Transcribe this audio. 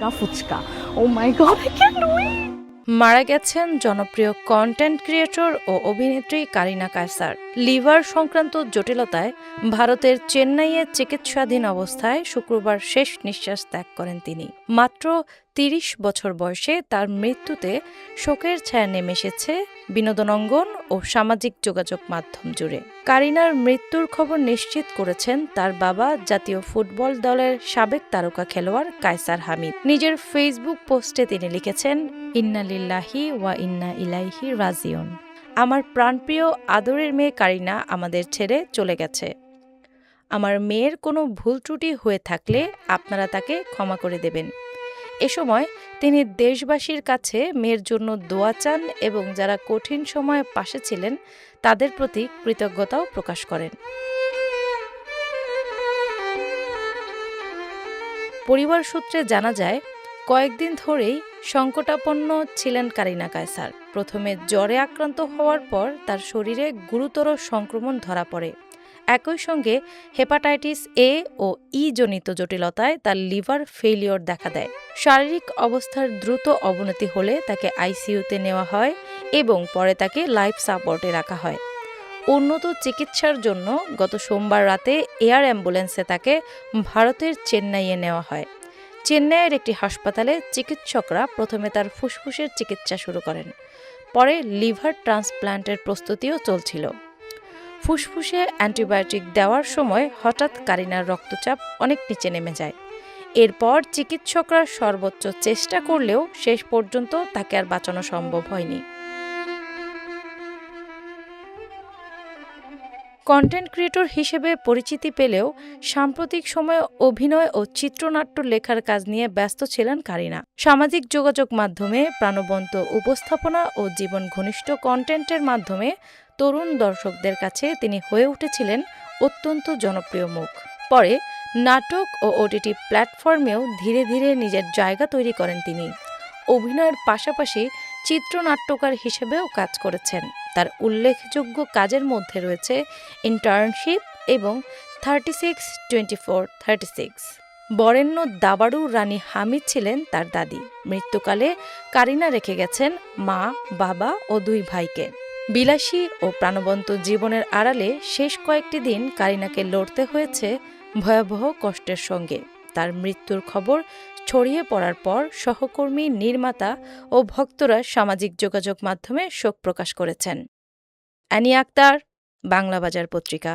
Fuchka. Oh my god, I can't wait. মারা গেছেন জনপ্রিয় কন্টেন্ট ক্রিয়েটর ও অভিনেত্রী কারিনা কায়সার। লিভার সংক্রান্ত জটিলতায় ভারতের চেন্নাইয়ে চিকিৎসাধীন অবস্থায় শুক্রবার শেষ নিঃশ্বাস ত্যাগ করেন তিনি। মাত্র ৩০ বছর বয়সে তার মৃত্যুতে শোকের ছায়া নেমে এসেছে বিনোদন অঙ্গন ও সামাজিক যোগাযোগ মাধ্যম জুড়ে। কারিনার মৃত্যুর খবর নিশ্চিত করেছেন তার বাবা, জাতীয় ফুটবল দলের সাবেক তারকা খেলোয়াড় কায়সার হামিদ। নিজের ফেসবুক পোস্টে তিনি লিখেছেন, ইন্না লিল্লাহি ওয়া ইন্না ইলাইহি রাজিউন। আমার প্রাণপ্রিয় আদরের মেয়ে কারিনা আমাদের ছেড়ে চলে গেছে। আমার মেয়ের কোনো ভুল ত্রুটি হয়ে থাকলে আপনারা তাকে ক্ষমা করে দেবেন। এ সময় তিনি দেশবাসীর কাছে মেয়ের জন্য দোয়া চান এবং যারা কঠিন সময়ে পাশে ছিলেন তাদের প্রতি কৃতজ্ঞতাও প্রকাশ করেন। পরিবার সূত্রে জানা যায়, কয়েকদিন ধরেই সংকটাপন্ন ছিলেন কারিনা কায়সার। প্রথমে জ্বরে আক্রান্ত হওয়ার পর তার শরীরে গুরুতর সংক্রমণ ধরা পড়ে। একই সঙ্গে হেপাটাইটিস এ ও ই জনিত জটিলতায় তার লিভার ফেইলিওর দেখা দেয়। শারীরিক অবস্থার দ্রুত অবনতি হলে তাকে আইসিইউতে নেওয়া হয় এবং পরে তাকে লাইফ সাপোর্টে রাখা হয়। উন্নত চিকিৎসার জন্য গত সোমবার রাতে এয়ার অ্যাম্বুলেন্সে তাকে ভারতের চেন্নাইয়ে নেওয়া হয়। চেন্নাইয়ের একটি হাসপাতালে চিকিৎসকরা প্রথমে তার ফুসফুসের চিকিৎসা শুরু করেন। পরে লিভার ট্রান্সপ্ল্যান্টের প্রস্তুতিও চলছিল। ফুসফুসে অ্যান্টিবায়োটিক দেওয়ার সময় হঠাৎ কারিনার রক্তচাপ অনেক নিচে নেমে যায়। এরপর চিকিৎসকরা সর্বোচ্চ চেষ্টা করলেও শেষ পর্যন্ত তাকে আর বাঁচানো সম্ভব হয়নি। কন্টেন্ট ক্রিয়েটর হিসেবে পরিচিতি পেলেও সাম্প্রতিক সময়ে অভিনয় ও চিত্রনাট্য লেখার কাজ নিয়ে ব্যস্ত ছিলেন কারিনা। সামাজিক যোগাযোগ মাধ্যমে প্রাণবন্ত উপস্থাপনা ও জীবন ঘনিষ্ঠ কন্টেন্টের মাধ্যমে তরুণ দর্শকদের কাছে তিনি হয়ে উঠেছিলেন অত্যন্ত জনপ্রিয় মুখ। পরে নাটক ও ওটিটি প্ল্যাটফর্মেও ধীরে ধীরে নিজের জায়গা তৈরি করেন তিনি। অভিনয়ের পাশাপাশি চিত্রনাট্যকার হিসেবেও কাজ করেছেন। তার উল্লেখযোগ্য কাজের মধ্যে রয়েছে ইন্টার্নশিপ এবং 36-24-36। বরেণ্য দাবাড়ু রানী হামিদ ছিলেন তার দাদি। মৃত্যুকালে কারিনা রেখে গেছেন মা, বাবা ও 2 ভাইকে। বিলাসী ও প্রাণবন্ত জীবনের আড়ালে শেষ কয়েকটি দিন কারিনাকে লড়তে হয়েছে ভয়াবহ কষ্টের সঙ্গে। তার মৃত্যুর খবর ছড়িয়ে পড়ার পর সহকর্মী, নির্মাতা ও ভক্তরা সামাজিক যোগাযোগ মাধ্যমে শোক প্রকাশ করেছেন। অ্যানি আক্তার, বাংলা বাজার পত্রিকা।